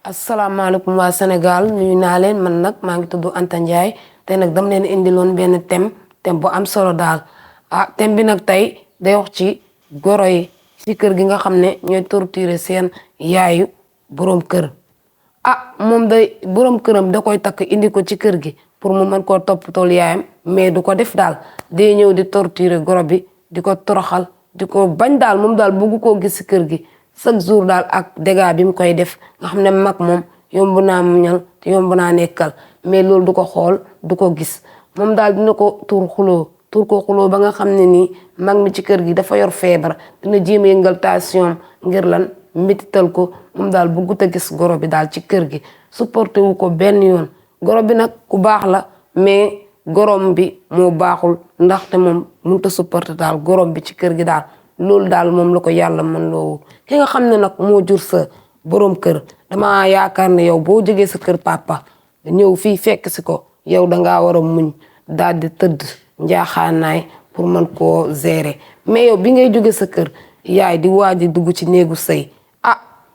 asalaamaaleykum waa Sénégal nuyu naa leen man nag maa ngi tudd Anta Ndiaye te nag dama leen indiloon benn thème bu am solo daal thème bi nag tey day wax ci goro yi ci kër gi nga xam ne ñooy torturer seen yaayu boroom kër. moom day boroom këram da koy takk indi ko ci kër gi pour mu mën koo toppatool yaayam mais du ko def daal day ñëw di torturer goro bi di ko toroxal di ko bañ daal moom daal bëggu koo gis ci kër gi. chaque jour daal ak dégâts bi mu koy def nga xam ne mag moom yomb naa muñal te yomb naa nekkal mais loolu du ko xool du ko gis moom daal dina ko tur ko xuloo ba nga xam ne nii mag mi ci kër gi dafa yor feebar dina jéem a yëngal tension ngir lan métital ko moom daal bëggut a gis goro bi daal ci kër gi supporté wu ko benn yoon goro bi nag ku baax la mais gorom bi moo baaxul ndaxte moom mënut a supporté daal gorom bi ci kër gi daal loolu daal moom la ko yàlla mën loo ki nga xam ne nag moo jur sa borom kër dama yaakaar ne yow boo jógee sa kër papa ñëw fii fekk si ko yow dangaa war a muñ daal di tëdd njaaxaanaay pour mën koo gérer mais yow bi ngay jóge sa kër yaay di waaj dugg ci néegu sëy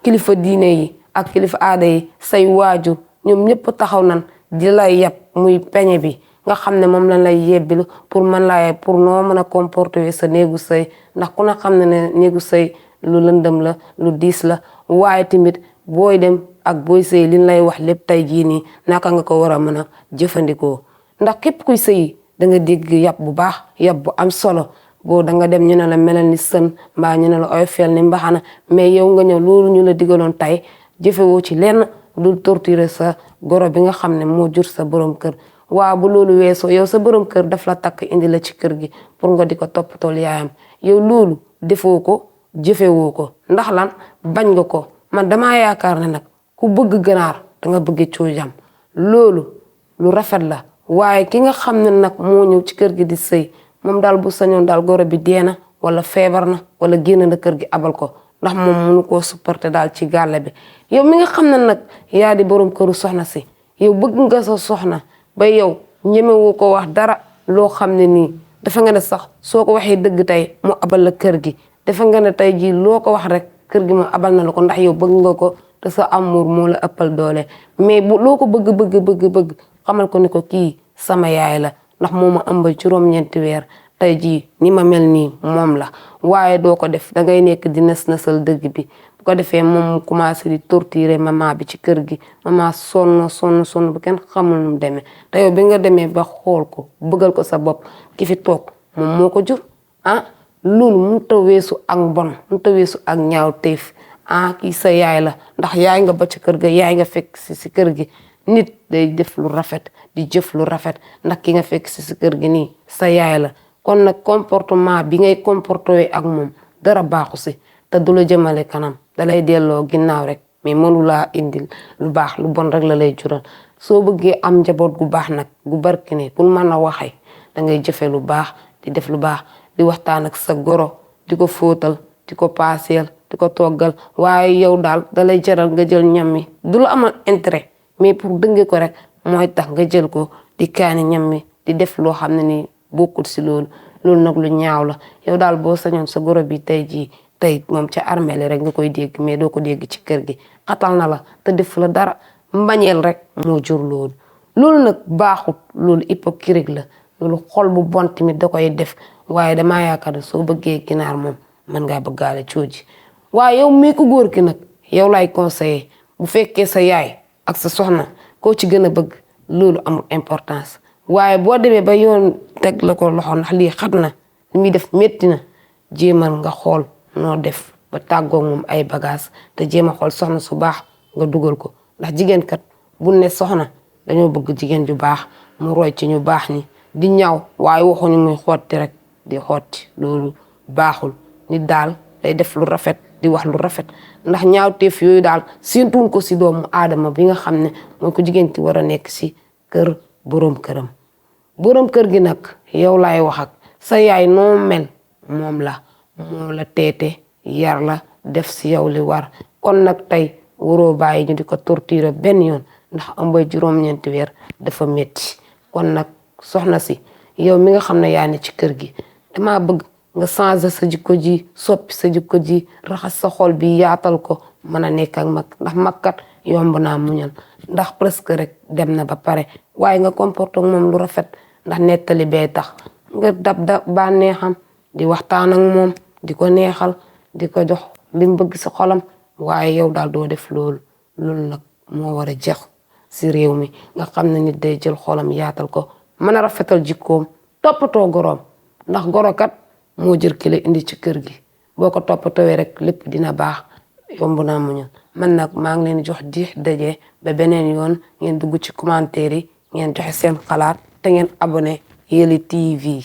kilifa diine yi ak kilifa aada yi say waajur ñoom ñëpp taxaw nan di lay yab muy peñe bi nga xam ne moom lañ lay yebbilu pour mën laa pour noo mën a comporter sa néegu sëy ndax ku na xam ne néegu sëy lu lëndëm la lu diis la waaye tamit booy dem ak booy sëy liñ lay wax lépp tey jii nii naka nga ko war a mën a jëfandikoo ndax képp kuy sëyi da nga dégg yab bu baax yab bu am solo boo da nga dem ñu ne la melal ni sën mbaa ñu ne la oyofel ni mbaxana mais yow nga ñëw loolu ñu la digaloon tey jëfewoo ci lenn du torturer sa goro bi nga xam ne moo jur sa borom kër waaw bu loolu weesoo yow sa borom kër daf la takk indi la ci kër gi pour nga di ko toppatool yaayam yow loolu defoo ko jëfewoo ko ndax lan bañ nga ko man damaa yaakaar ne nag ku bëgg ganaar da nga bëgg cuujam loolu lu rafet la waaye ki nga xam ne nag moo ñëw ci kër gi di sëy moom daal bu sañoon daal goro bi dee na wala feebar na wala génn na kër gi abal ko ndax moom mënu koo supporter daal ci gàlle bi yow mi nga xam ne nag yaa di borom këru soxna si yow bëgg nga sa soxna ba yow ñemewoo ko wax dara loo xam ne nii dafa nga ne sax soo ko waxee dëgg tey mu abal la kër gi dafa nga ne tey jii loo ko wax rek kër gi mu abal na la ko ndax yow bëgg nga ko te sa amour moo la ëppal doole mais bu loo ko bëgg xamal ko ni ko kii sama yaay la ndax moo ma ëmbal juróom-ñeenti weer tey jii ni ma mel nii moom la waaye doo ko def dangay nekk di nas-nasal dëgg bi bu ko defee moom mu commencé di torturer maman bi ci kër gi maman sonn bu kenn xamul nu mu demee te yow bi nga demee ba xool ko bëggal ko sa bopp ki fi toog moom moo ko jur loolu mënut a weesu ak mbon mënut a weesu ak ñaaw teef kii sa yaay la ndax yaay nga ba ci kër ga yaay nga fekk si kër gi nit day def lu rafet di jëf lu rafet ndax ki nga fekk si kër gi nii sa yaay la kon nag comportement bi ngay comporté ak moom dara baaxu si te du la jëmale kanam da lay delloo ginnaaw rek mais mënu laa indil lu baax lu bon rek la lay jural soo bëggee am njaboot gu baax nag gu barke ne pour mën a waxee da ngay jëfe lu baax di def lu baax di waxtaan ak sa goro di ko fóotal di ko paaseel di ko toggal waaye yow daal da lay jaral nga jël ñam mi du la amal intérêt mais pour dënge ko rek mooy tax nga jël ko di kaani ñam mi di def loo xam ne ni bokkul si loolu nag lu ñaaw la yow daal boo sañoon sa goro bi tey moom ca armée li rek nga koy dégg mais doo ko dégg ci kër gi xatal na la te def la dara mbañeel rek moo jur loolu nag baaxut loolu hypocrite la loolu xol bu bon tamit da koy def waaye damaa yaakaar ne soo bëggee ginaar moom mën ngaa bëggaale cooji waaye yow mii ko góor ki nag yow lay conseiller bu fekkee sa yaay ak sa soxna koo ci gën a bëgg loolu amul importance waaye boo demee ba yoon teg la ko loxo ndax lii xat na li muy def métti na jéemal nga xool noo def ba tàggoo moom ay bagage te jéem a xool soxna su baax nga dugal ko ndax jigéen kat bu ne soxna dañoo bëgg jigéen ju baax mu roy ci ñu baax ñi di ñaw waaye waxuñu muy xotti rek di xotti loolu baaxul nit daal day def lu rafet di wax lu rafet ndax ñaawteef yooyu daal séentuwuñ ko si doomu aadama bi nga xam ne mooy ko jigéen ki war a nekk si kër boroom këram boroom kër gi nag yow laay wax ak sa yaay noo mel moom la teete yar la def si yow li war kon nag tey waroo bàyyi ñu di ko torturer benn yoon ndax ëmbay juróom-ñeenti weer dafa metti kon nag soxna si yow mi nga xam ne yaa ne ci kër gi dama bëgg nga changer sa jikko ji soppi sa jikko ji raxas sa xol bi yaatal ko mën a nekk ak mag ndax mag kat yomb naa muñal ndax presque rek dem na ba pare waaye nga comporté ak moom lu rafet ndax nettali bee tax nga dab bànneexam di waxtaan ak moom di ko neexal di ko jox li mu bëgg si xolam waaye yow daal doo def loolu nag moo war a jeex si réew mi nga xam ne nit day jël xolam yaatal ko mën a rafetal jikkoom toppatoo goroom ndax gorokat moo jër ki la indi ci kër gi boo ko toppatoowee rek lépp dina baax yomb naa muñal man nag maa ngi leen jox di daje ba beneen yoon ngeen dugg ci commentaire yi ngeen joxe seen xalaat te ngeen abonné Yelli TV